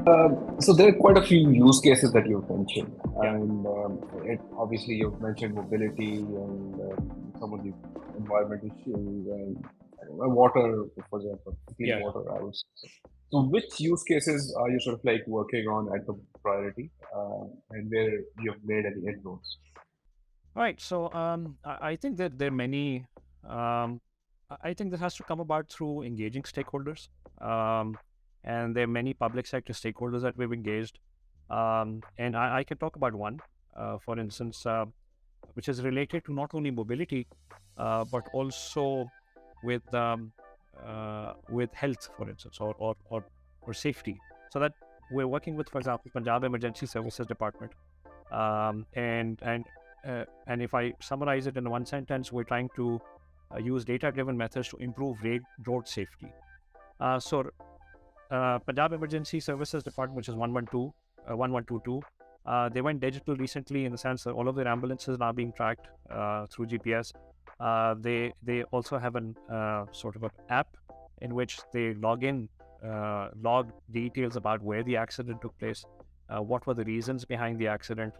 So there are quite a few use cases that you've mentioned, Yeah. and obviously you've mentioned mobility and some of the environment issues and water, for example, clean Yeah. water. I would say. So, which use cases are you sort of like working on at the priority, and where you have made any inroads? All right. So I think that there are many. I think this has to come about through engaging stakeholders, um, and there are many public sector stakeholders that we've engaged. And I can talk about one, for instance, which is related to not only mobility, but also with health, for instance, or safety. So that we're working with, for example, Punjab Emergency Services Department, and if I summarize it in one sentence, we're trying to use data-driven methods to improve road safety. Punjab Emergency Services Department, which is 1122, they went digital recently in the sense that all of their ambulances are now being tracked through GPS. They also have an sort of an app in which they log details about where the accident took place, what were the reasons behind the accident,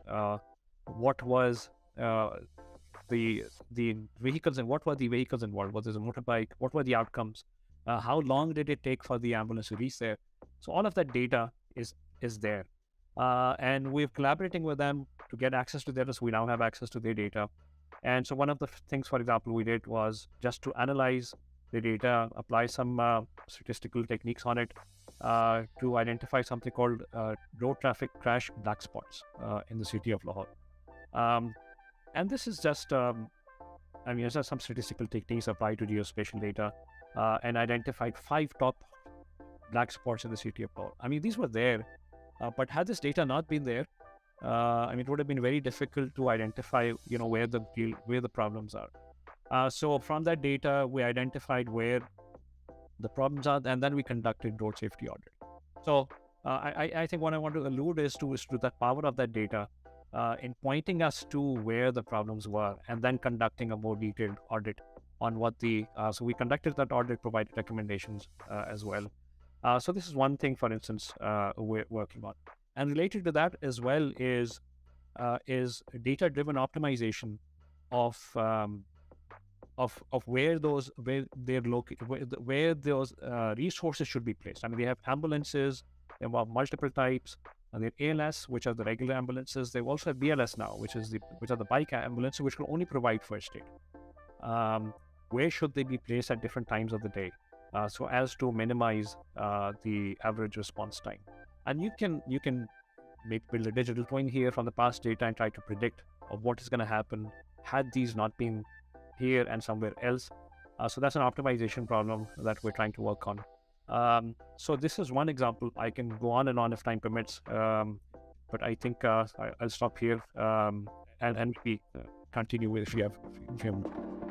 what was uh, the vehicles, and what were the vehicles involved. Was it a motorbike? What were the outcomes? How long did it take for the ambulance to reach there? So all of that data is there, and we're collaborating with them to get access to their. So we now have access to their data, and so one of the things, for example, we did was just to analyze the data, apply some statistical techniques on it to identify something called road traffic crash black spots in the city of Lahore. Um, and this is just there's some statistical techniques applied to geospatial data and identified 5 top black spots in the city of Lahore. These were there, but had this data not been there, it would have been very difficult to identify, where the problems are. So from that data, we identified where the problems are, and then we conducted road safety audit. So I think what I want to allude is to the power of that data in pointing us to where the problems were, and then conducting a more detailed audit on what so we conducted that audit, provided recommendations as well. So this is one thing, for instance, we're working on. And related to that as well is data-driven optimization of where those resources should be placed. They have ambulances, they have multiple types, and they have ALS, which are the regular ambulances. They also have BLS now, which are the bike ambulances, which will only provide first aid. Where should they be placed at different times of the day, so as to minimize the average response time? And you can maybe build a digital twin here from the past data and try to predict of what is going to happen had these not been here and somewhere else. So that's an optimization problem that we're trying to work on. So this is one example. I can go on and on if time permits, but I think I'll stop here and maybe continue with if you have more.